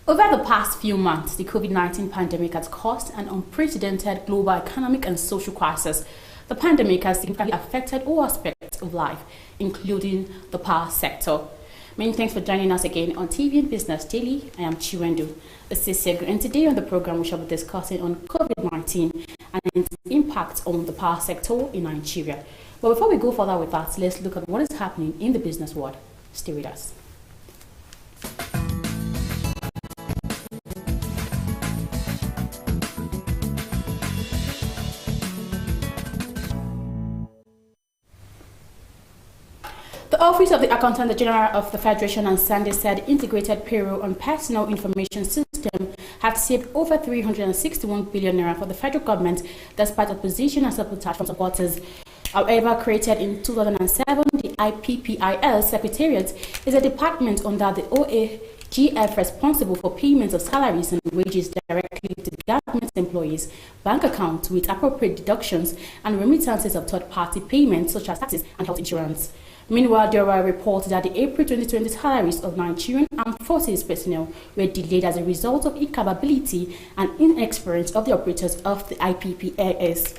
Over the past few months, the COVID-19 pandemic has caused an unprecedented global economic and social crisis. The pandemic has significantly affected all aspects of life, including the power sector. Many thanks for joining us again on TV and Business Daily. I am Chiwendu Osisiago, and today on the program we shall be discussing on COVID-19 and its impact on the power sector in Nigeria. But before we go further with that, let's look at what is happening in the business world. Stay with us. The Office of the Accountant General of the Federation on Sunday said integrated payroll and personal information system had saved over 361 billion naira for the federal government despite opposition and sabotage from supporters. However, created in 2007, the IPPIL Secretariat is a department under the OAGF responsible for payments of salaries and wages directly to government employees, bank accounts with appropriate deductions, and remittances of third-party payments such as taxes and health insurance. Meanwhile, there were reports that the April 2020 salaries of Nigerian Armed Forces personnel were delayed as a result of incapability and inexperience of the operators of the IPPIS.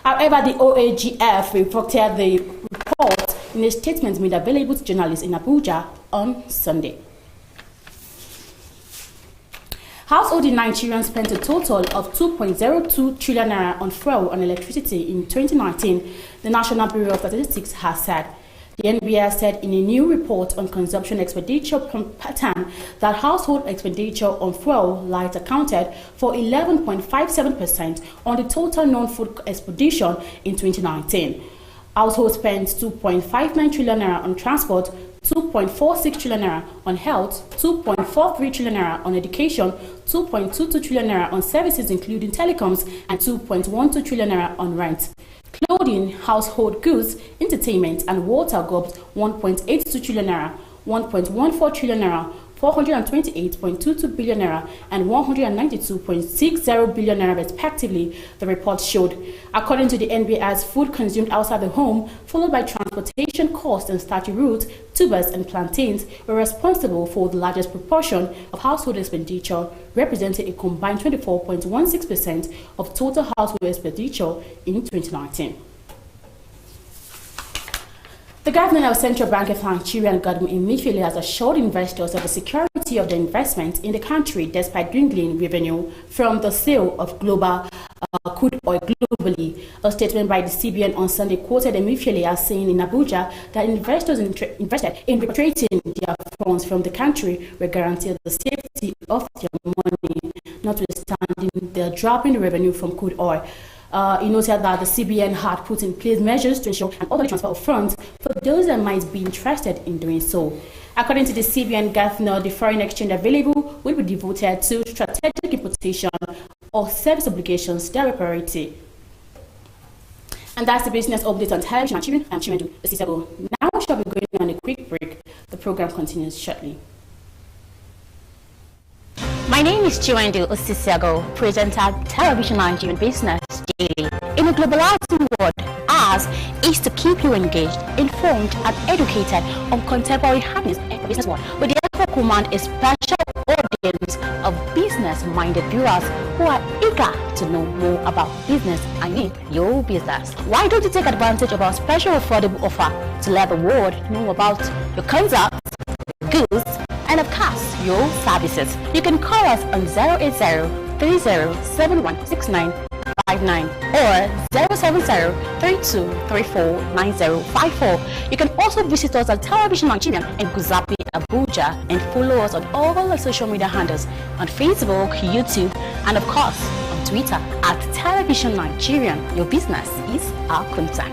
However, the OAGF reported the report in a statement made available to journalists in Abuja on Sunday. Households in Nigeria spent a total of 2.02 trillion naira on fuel and electricity in 2019, the National Bureau of Statistics has said. The NBS said in a new report on consumption expenditure pattern that household expenditure on fuel light accounted for 11.57% on the total non-food expenditure in 2019. Households spent 2.59 trillion naira on transport, 2.46 trillion naira on health, 2.43 trillion naira on education, 2.22 trillion naira on services including telecoms, and 2.12 trillion naira on rent. Clothing, household goods, entertainment, and water gobs 1.82 trillion naira, 1.14 trillion naira, 428.22 billion naira, and 192.60 billion naira respectively, the report showed. According to the NBS, food consumed outside the home, followed by transportation costs and starchy roots, tubers, and plantains, were responsible for the largest proportion of household expenditure, representing a combined 24.16% of total household expenditure in 2019. The Governor of Central Bank of Nigeria and Godwin Emefiele has assured investors of the security of the investment in the country despite dwindling revenue from the sale of global crude oil globally. A statement by the CBN on Sunday quoted Emefiele as saying in Abuja that investors invested in repatriating their funds from the country were guaranteed the safety of their money, notwithstanding the drop in revenue from crude oil. He noted that the CBN had put in place measures to ensure an orderly transfer of funds for those that might be interested in doing so. According to the CBN governor, the foreign exchange available will be devoted to strategic importation or service obligations that are priority. And that's the business update on television. I'm Chiwendu Osisiago. Now we shall be going on a quick break. The program continues shortly. My name is Chiwendu Osisiago, presenter Television Nigerian Business Daily. In a globalizing world, ours is to keep you engaged, informed, and educated on contemporary happenings in the business world. We therefore command a special audience of business-minded viewers who are eager to know more about business and in your business. Why don't you take advantage of our special affordable offer to let the world know about your concepts, goods, and of course, your services? You can call us on 080-3071-6959 or 070-3234-9054. You can also visit us at Television Nigeria in Guzapi, Abuja, and follow us on all our social media handles on Facebook, YouTube, and of course on Twitter at Television Nigerian. Your business is our concern.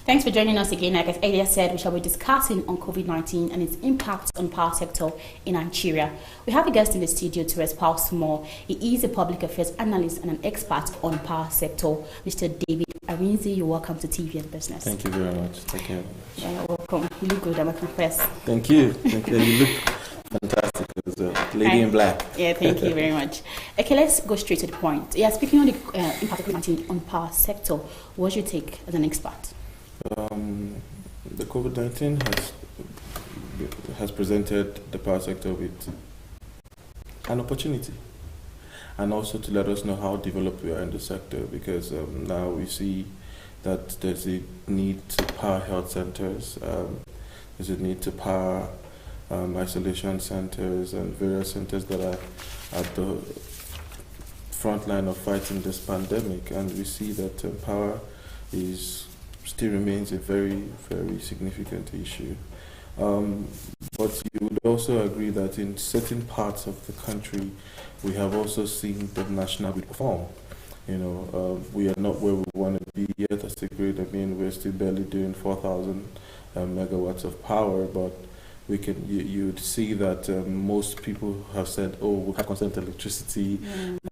Thanks for joining us again. Like as earlier said, we shall be discussing on COVID-19 and its impact on power sector in Nigeria. We have a guest in the studio to espouse more. He is a public affairs analyst and an expert on power sector, Mr. David Arinze. You're welcome to TVN Business. Thank you very much. Thank you. Yeah, you're welcome. You look good, I must confess. Thank you. Thank you. You look fantastic as a lady in black. Yeah, thank you very much. Okay, let's go straight to the point. Yeah, speaking on the impact of COVID-19 on power sector, what's your take as an expert? The COVID-19 has presented the power sector with an opportunity, and also to let us know how developed we are in the sector, because now we see that there's a need to power health centers, there's a need to power isolation centers and various centers that are at the front line of fighting this pandemic, and we see that power still remains a very, very significant issue. But you would also agree that in certain parts of the country, we have also seen the national grid perform. We are not where we want to be yet as a grid. I mean, we're still barely doing 4,000 megawatts of power, but you'd see that most people have said, oh, we'll have constant electricity,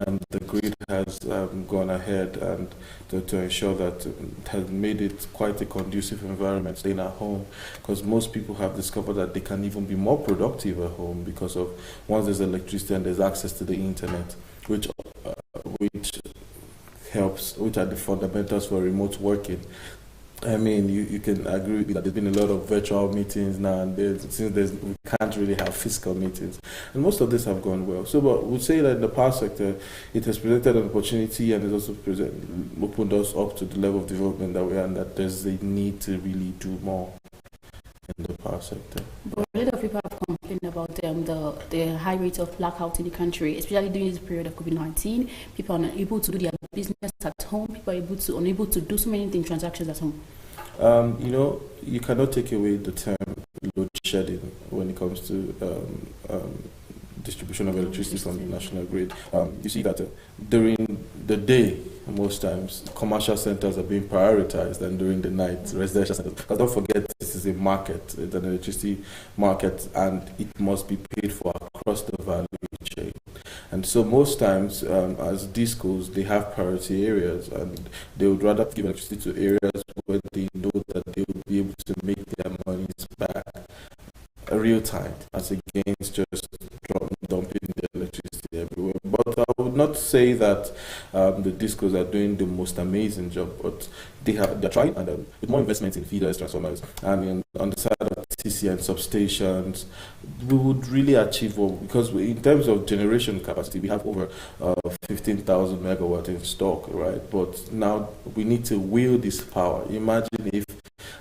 and the grid has gone ahead and to ensure that it has made it quite a conducive environment staying at home, because most people have discovered that they can even be more productive at home because of once there's electricity and there's access to the internet, which are the fundamentals for remote working. I mean, you can agree that there's been a lot of virtual meetings now and then, since we can't really have physical meetings. And most of this have gone well. So, but we'd say that in the power sector, it has presented an opportunity, and it also opened us up to the level of development that we are, and that there's a need to really do more in the power sector. But a lot of people have complained about the high rate of blackout in the country, especially during this period of COVID-19. People are unable to do their business at home. People are unable to do so many transactions at home. You cannot take away the term load shedding when it comes to distribution of electricity from the national grid. You see that during the day, most times, commercial centers are being prioritized, and during the night, residential centers. Because don't forget, this is a market, it's an electricity market, and it must be paid for across the value chain. And so most times, as discos, they have priority areas, and they would rather give electricity to areas where they know that they will be able to make their monies back real time, as against just dumping the electricity everywhere. But I would not say that the discos are doing the most amazing job, but they're trying, and with more investment in feeders, transformers, and on the side of TC and substations, we would really achieve because in terms of generation capacity, we have over 15,000 megawatts in stock, right? But now we need to wield this power. Imagine if,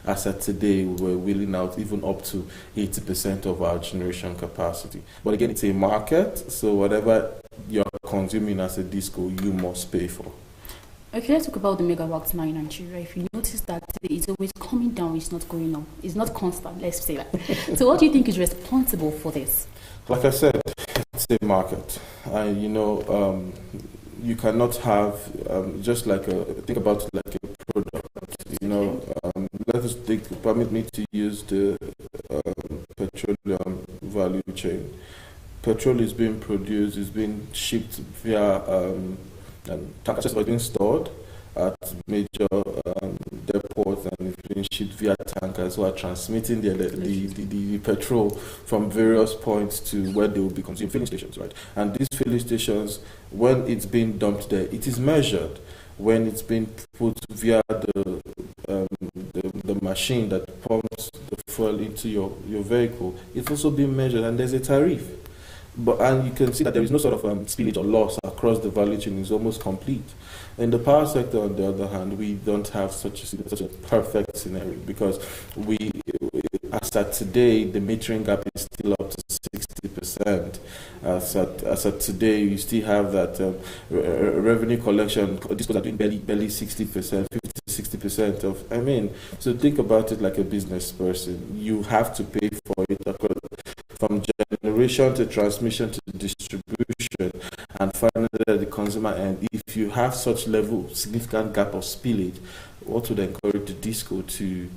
as at today, we're wheeling out even up to 80% of our generation capacity. But again, it's a market, so whatever you're consuming as a disco, you must pay for. Okay, let's talk about the megawatts now in Nigeria. If you notice that it's always coming down, it's not going up. It's not constant, let's say that. So what do you think is responsible for this? Like I said, it's a market. You cannot have, just like think about it like a product. Let us permit me to use the petroleum value chain. Petrol is being produced, is being shipped via tankers are being stored at major depots, and it's being shipped via tankers who are transmitting the petrol from various points to where they will be consumed, filling stations, right? And these filling stations, when it's being dumped there, it is measured. When it's being put via the machine that pumps the fuel into your vehicle, it's also being measured, and there's a tariff. And you can see that there is no sort of spillage or loss across the value chain. It's almost complete. In the power sector, on the other hand, we don't have such a perfect scenario, because as at today, the metering gap is still up to 60%. As at today, you still have that revenue collection. Discos are doing barely 60%, 50-60% of. So think about it like a business person. You have to pay for it from generation to transmission to distribution, and finally at the consumer end. If you have such significant gap of spillage, what would encourage the disco to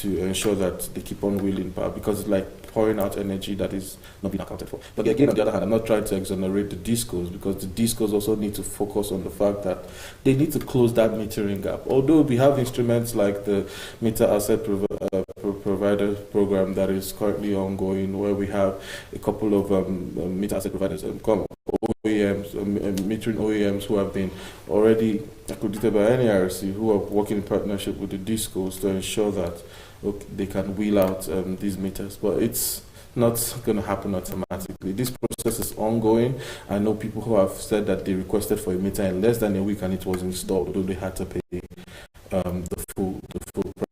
ensure that they keep on wheeling power, because it's like pouring out energy that is not being accounted for. But again, on the other hand, I'm not trying to exonerate the discos, because the discos also need to focus on the fact that they need to close that metering gap. Although we have instruments like the meter asset provider program that is currently ongoing, where we have a couple of meter asset providers, OEMs, metering OEMs who have been already accredited by NERC, who are working in partnership with the discos to ensure that they can wheel out these meters. But it's not going to happen automatically. This process is ongoing. I know people who have said that they requested for a meter in less than a week and it was installed, although they had to pay the full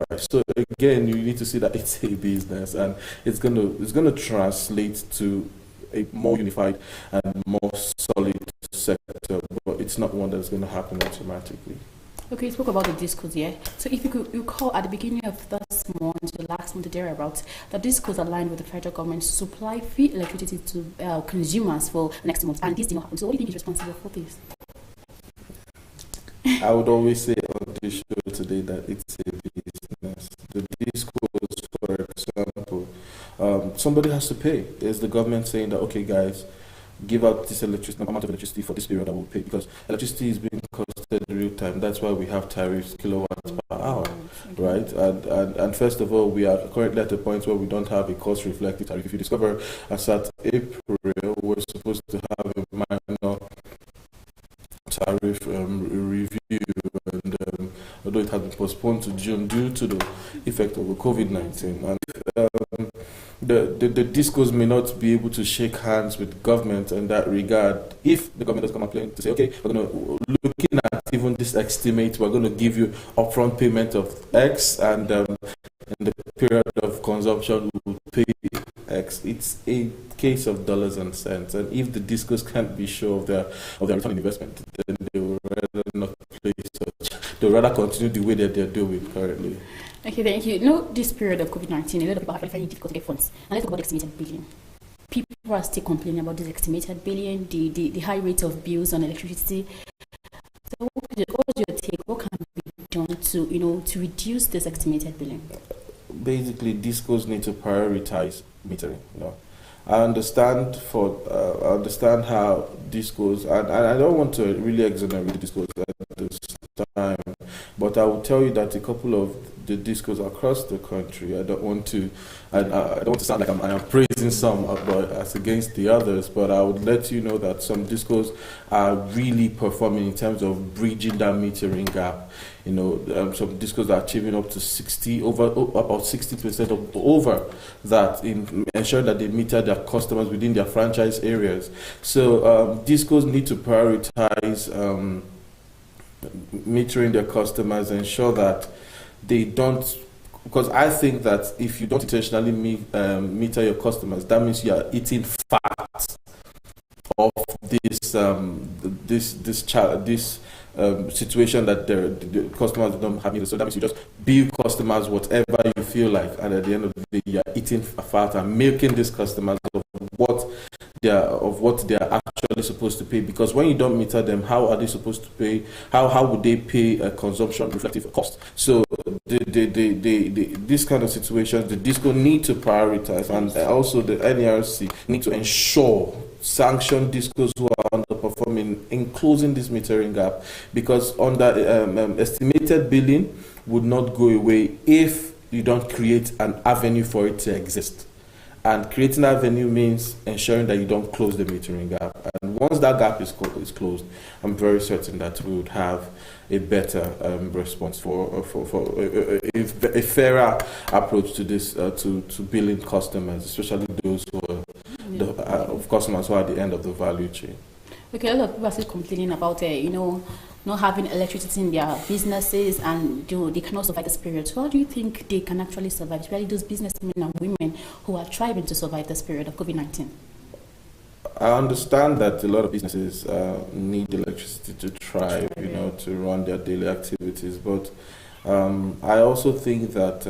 price. So again, you need to see that it's a business, and it's going to translate to a more unified and more solid sector, but it's not one that's going to happen automatically. Okay, you spoke about the discos, yeah? So if you could recall at the beginning of this month, the last month thereabouts, the discos aligned with the federal government to supply free electricity to consumers for next month, and this did not happen. So what do you think is responsible for this? I would always say on this show today that it's a business. The discos, for example, somebody has to pay. There's the government saying that, okay, guys, give out this amount of electricity for this period, I will pay, because electricity is being costed in real time. That's why we have tariffs, kilowatts per hour, right? And first of all, we are currently at a point where we don't have a cost reflective tariff. If you discover as at April, we're supposed to have a minor tariff review, and although it has been postponed to June due to the effect of the Covid-19, and the discos may not be able to shake hands with government in that regard. If the government does come and plan to say, okay, we're going to, looking at even this estimate, we're going to give you upfront payment of X, and in the period of consumption we will pay X. It's a case of dollars and cents, and if the discos can't be sure of their return on investment, then they will rather not play such. They will rather continue the way that they're doing currently. Okay, thank you. No, this period of COVID-19, a lot of people have finding it difficult to get funds. And let's talk about the estimated billion. People are still complaining about this estimated billion, the high rate of bills on electricity. So what's your take? What can be done to reduce this estimated billion? Basically, discos need to prioritize metering. I understand how discos, and I don't want to really exonerate the discos at this time, but I will tell you that a couple of the discos across the country, I don't want to sound like I am praising some but as against the others, but I would let you know that some discos are really performing in terms of bridging that metering gap. Some discos are achieving up to about 60% of over that, in ensuring that they meter their customers within their franchise areas. So discos need to prioritize metering their customers, ensure that they don't, because I think that if you don't intentionally meter your customers, that means you are eating fat of this situation that the customers don't have. So that means you just bill customers whatever you feel like, and at the end of the day, you are eating fat and milking these customers of what they are actually supposed to pay. Because when you don't meter them, how are they supposed to pay? How would they pay a consumption reflective cost? So this kind of situations, the disco need to prioritize, and also the NERC need to ensure sanction discos who are underperforming in closing this metering gap, because estimated billing would not go away if you don't create an avenue for it to exist. And creating an avenue means ensuring that you don't close the metering gap. And once that gap is closed, I'm very certain that we would have a better response for a fairer approach to this, to billing customers, especially those who are customers who are at the end of the value chain. Okay, a lot of people are still complaining about not having electricity in their businesses, and they cannot survive this period. So how do you think they can actually survive, especially those businessmen and women who are trying to survive this period of COVID-19? I understand that a lot of businesses need electricity to thrive, to run their daily activities. But I also think that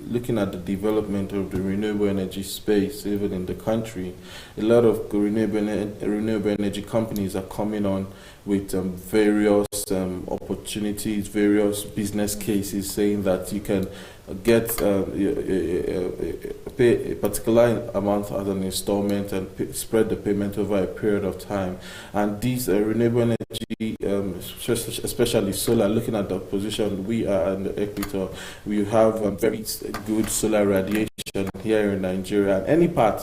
looking at the development of the renewable energy space, even in the country, a lot of renewable energy companies are coming on with various opportunities, various business cases, saying that you can get pay a particular amount as an installment and spread the payment over a period of time. And these renewable energy, especially solar, looking at the position we are in the equator, we have very good solar radiation here in Nigeria and any part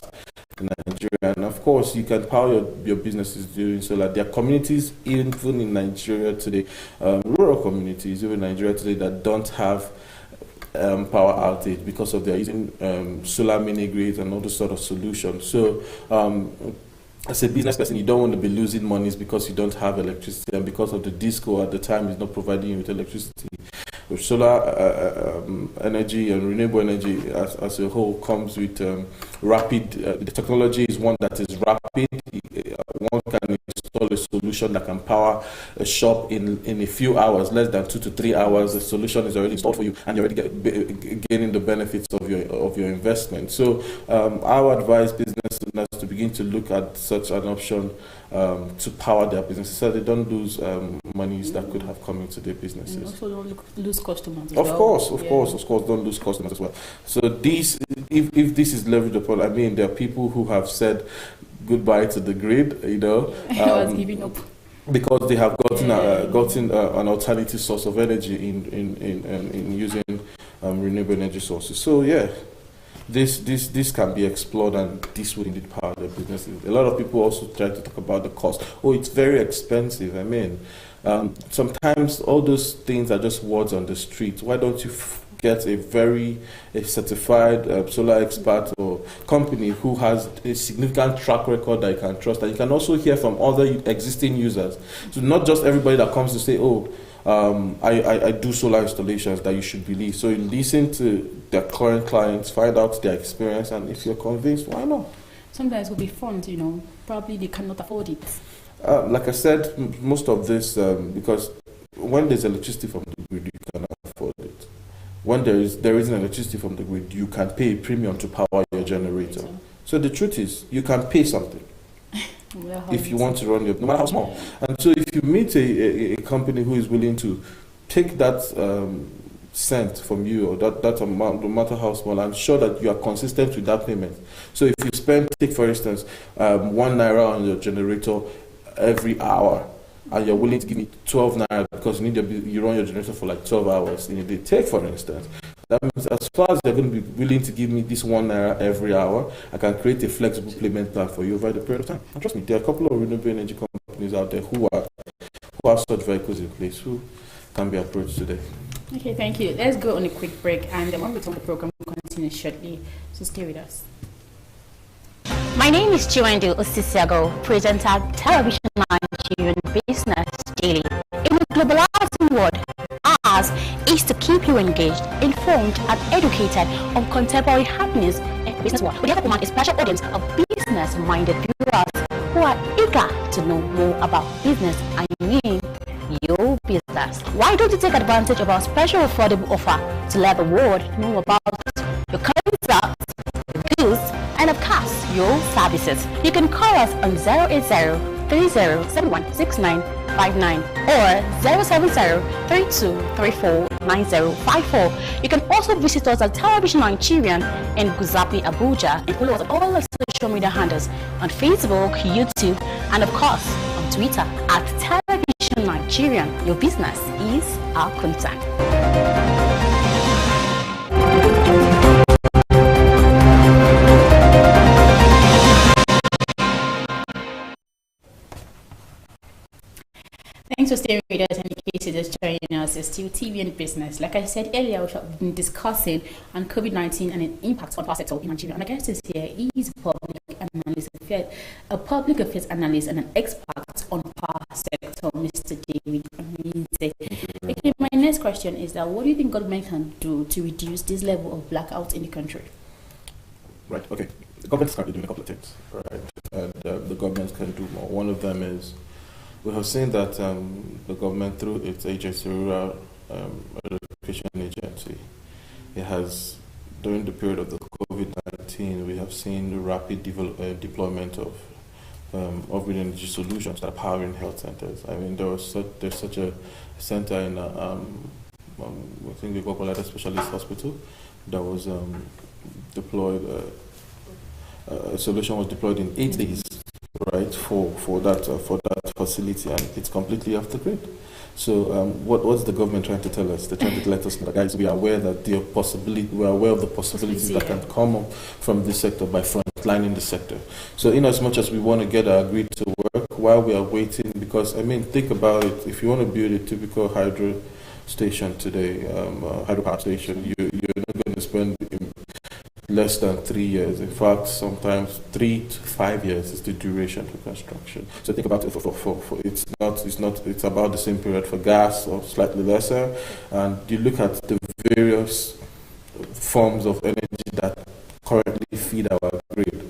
in Nigeria. And of course, you can power your businesses doing solar. There are communities, even in Nigeria today, rural communities, even in Nigeria today, that don't have power outage because of their using solar mini grids and all those sort of solutions. So as a business person, you don't want to be losing monies because you don't have electricity, and because of the disco at the time is not providing you with electricity. With solar energy and renewable energy as a whole comes with rapid, the technology is one that is rapid. One can install a solution that can power a shop in a few hours, less than 2 to 3 hours. The solution is already installed for you, and you're already gaining the benefits of your investment. So I would advise business owners to begin to look at such an option to power their businesses, so they don't lose monies that could have come into their businesses. And also don't lose customers as Of well. course, don't lose customers as well. So this, if this is leveraged upon, I mean, there are people who have said goodbye to the grid, you know, I was giving up because they have gotten an alternative source of energy in using renewable energy sources. So yeah, this can be explored, and this would indeed power their businesses. A lot of people also try to talk about the cost. Oh, it's very expensive. I mean, sometimes all those things are just words on the street. Why don't you get a certified solar expert or company who has a significant track record that you can trust, and you can also hear from other existing users. So not just everybody that comes to say, oh, I do solar installations, that you should believe. So you listen to their current clients, find out their experience, and if you're convinced, why not? Sometimes it will be fun, you know, probably they cannot afford it. Like I said, most of this, because when there's electricity from the grid, you cannot afford it. When there isn't electricity from the grid, you can pay a premium to power your generator. So the truth is, you can pay something if you want to run your, no matter how small. And so if you meet a company who is willing to take that cent from you, or that amount, no matter how small, and ensure that you are consistent with that payment. So if you spend, take for instance, 1 naira on your generator every hour, and you're willing to give me 12 naira because you run your generator for like 12 hours in a day. Take for instance, that means as far as you're going to be willing to give me this 1 naira every hour, I can create a flexible payment plan for you over the period of time. And trust me, there are a couple of renewable energy companies out there who have such vehicles in place who can be approached today. Okay, thank you. Let's go on a quick break, and then when we return, the program will continue shortly. So stay with us. My name is Chiwendu Osisiago, presenter Television Nigerian Business Daily. In a globalizing world, ours is to keep you engaged, informed, and educated on contemporary happenings in the business world. We have a special audience of business-minded viewers who are eager to know more about business, I mean your business. Why don't you take advantage of our special affordable offer to let the world know about your concepts, goods, and of course, your services? You can call us on 080-3071-6959 or 070-3234-9054. You can also visit us at Television Nigerian in Guzapi, Abuja, and follow us on all our social media handles on Facebook, YouTube, and of course on Twitter at Television Nigerian. Your business is our concern. Thanks for staying with us, and in case you're just joining us, it's still TV and business. Like I said earlier, we have been discussing on COVID-19 and its impact on power sector in Nigeria. And my guest is here. He is a public affairs analyst and an expert on power sector, Mr. David Aminte. Okay, my next question is that what do you think government can do to reduce this level of blackout in the country? Right. Okay. The government's currently doing a couple of things, right? And the government can do more. One of them is, we have seen that the government, through its agency, Rural Education Agency, it has during the period of the COVID-19, we have seen the rapid deployment of green energy solutions that are powering health centers. I mean, there's such a center in I think the Gokolada Specialist Hospital that was deployed. A solution was deployed in 8 days, right, for that facility, and it's completely off the grid. So what's the government trying to tell us? They're trying to let us know, guys, we are aware that we are aware of the possibilities that can come up from this sector by frontlining the sector. So in as much as we want to get our grid to work while we are waiting, because I mean, think about it, if you want to build a typical hydro station today, hydropower station, you're not going to spend less than 3 years. In fact, sometimes 3 to 5 years is the duration for construction. So think about it. It's about the same period for gas, or slightly lesser. And you look at the various forms of energy that currently feed our grid.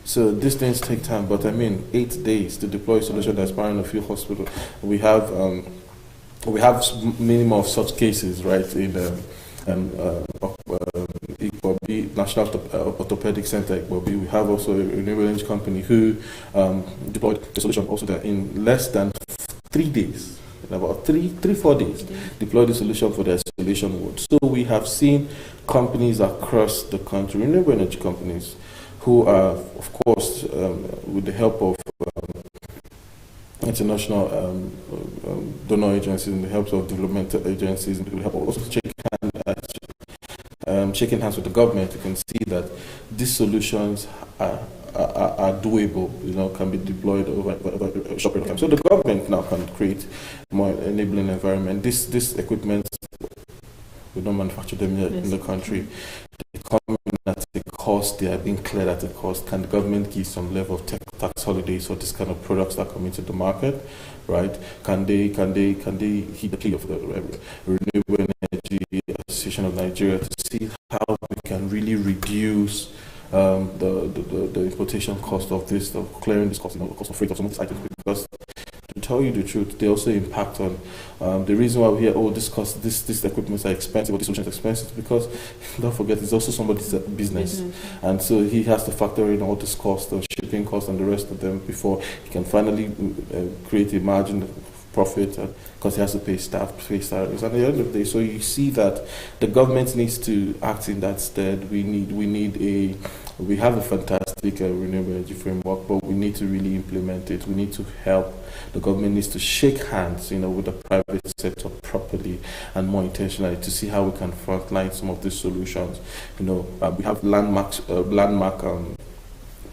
So these things take time. But I mean, 8 days to deploy a solution that's powering a few hospitals. We have minimum of such cases, right, in Ikbobi, National Orthopedic Center, Ikbobi. We have also a renewable energy company who deployed the solution also there in less than 3 days, in about 4 days, deployed the solution for the isolation ward. So we have seen companies across the country, renewable energy companies, who are, of course, with the help of international donor agencies, and the help of developmental agencies, and the help of also shaking hands with the government, you can see that these solutions are doable, can be deployed over a short period of time. So the government now can create more enabling environment. This equipment, we don't manufacture them yet in the country. They come in at a cost, they are being cleared at a cost. Can the government give some level of tax holidays for this kind of products that come into the market, right? Can they heed the plea of the Renewable Energy Association of Nigeria to see how we can really reduce the importation cost of this, of clearing this cost, the cost of freight of some of these items? Because to tell you the truth, they also impact on the reason why we hear, this equipment are expensive, or this solution is expensive, because don't forget, it's also somebody's business. And so he has to factor in all this cost, the shipping costs and the rest of them, before he can finally create a margin of profit, because he has to pay staff, pay salaries. And at the end of the day, so you see that the government needs to act in that stead. We have a fantastic renewable energy framework, but we need to really implement it. We need to help. The government needs to shake hands, with the private sector properly and more intentionally to see how we can frontline some of these solutions. We have landmark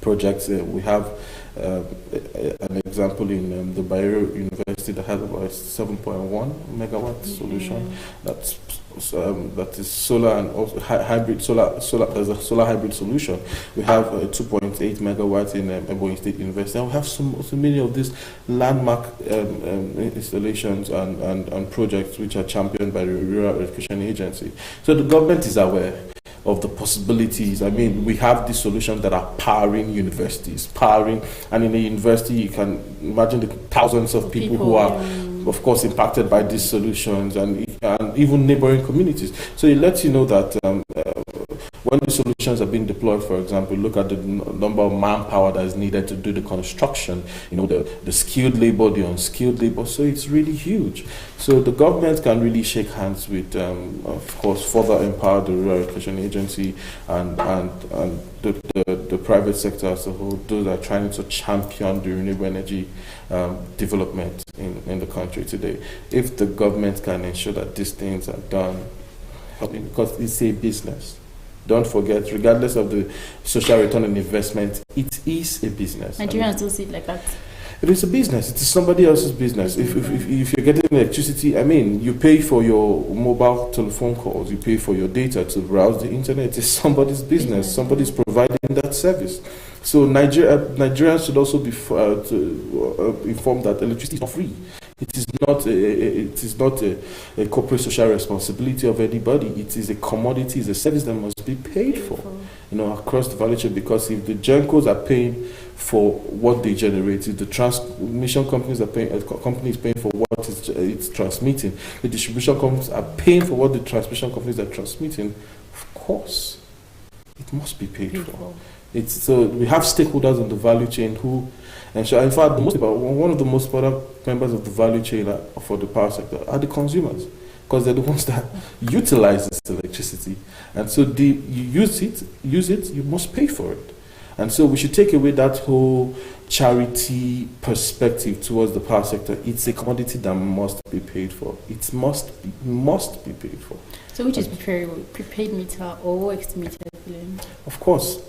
projects. We have an example in the Bayero University that has about 7.1 megawatt solution. That is solar and also hybrid solar. There's a solar hybrid solution. We have 2.8 megawatts in Ebonyi State University, and we have so many of these landmark installations and projects which are championed by the Rural Education Agency. So the government is aware of the possibilities. I mean, we have these solutions that are powering universities, and in a university you can imagine the thousands of people who are, of course, impacted by these solutions, and even neighboring communities. So it lets you know that when the solutions are being deployed, for example, look at the number of manpower that is needed to do the construction, the skilled labor, the unskilled labor. So it's really huge. So the government can really shake hands with, of course, further empower the Rural Education Agency and the private sector as a whole. Those are trying to champion the renewable energy development in the country today. If the government can ensure that these things are done, because it's a business. Don't forget, regardless of the social return on investment, it is a business. Nigerians don't see it like that. It is a business. It is somebody else's business. If you're getting electricity, you pay for your mobile telephone calls, you pay for your data to browse the internet. It's somebody's business. Somebody's providing that service. So Nigerians should also be informed that electricity is not free. It is not a corporate social responsibility of anybody. It is a commodity, it's a service that must be paid for, across the value chain. Because if the gencos are paying for what they generate, if the transmission companies are paying, companies paying for what it's transmitting, the distribution companies are paying for what the transmission companies are transmitting, of course, it must be paid for. It's so we have stakeholders in the value chain who, and so in fact, one of the most important members of the value chain for the power sector are the consumers, because they're the ones that utilize this electricity, and so you use it, you must pay for it, and so we should take away that whole charity perspective towards the power sector. It's a commodity that must be paid for. It must be paid for. So which is prepaid meter or estimated billing? Of course.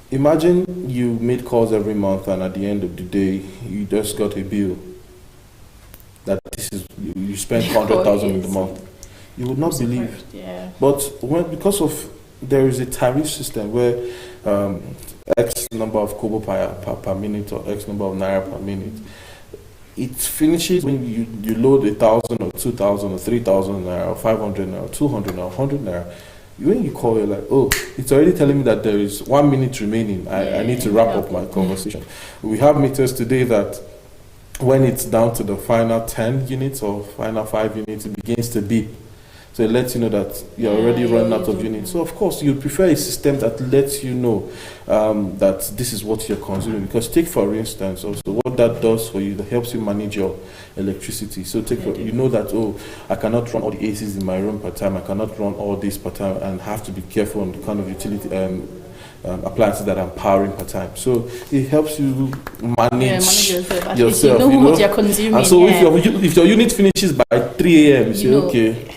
Imagine you made calls every month and at the end of the day you just got a bill that you spent 100,000 in the month. You would not believe. Yeah. But because of there is a tariff system where X number of kobo per minute or X number of naira per minute, it finishes when you load 1,000 or 2,000 or 3,000 naira or 500 naira or 200 or 100 naira. When you call, you're like, oh, it's already telling me that there is 1 minute remaining. I need to wrap up my conversation. We have meters today that when it's down to the final 10 units or final 5 units, it begins to beep. So it lets you know that you're already running out of units. So of course, you prefer a system that lets you know that this is what you're consuming. Because take for instance, also what that does for you, that helps you manage your electricity. So you know that, oh, I cannot run all the ACs in my room per time. I cannot run all this per time, and have to be careful on the kind of utility appliances that I'm powering per time. So it helps you manage yourself. You know what you're consuming. And so if your unit finishes by 3 a.m., you say, okay.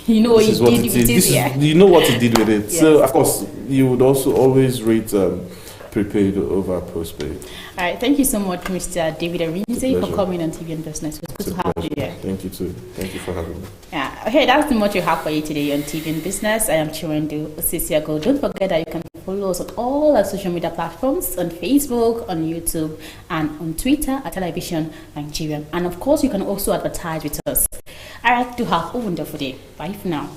You know what you did with it. You know what you did with it. Yes. So, of course, you would also always rate prepaid over postpaid. All right. Thank you so much, Mr. David Arinze, for coming on TV and Business. It was good to have you here. Thank you, too. Thank you for having me. Yeah. Okay, that's the much we have for you today on TV and Business. I am Chiwendu Osisiago. Don't forget that you can follow us on all our social media platforms, on Facebook, on YouTube, and on Twitter at Television Nigeria. And, of course, you can also advertise with us. All right, to have a wonderful day. Bye for now.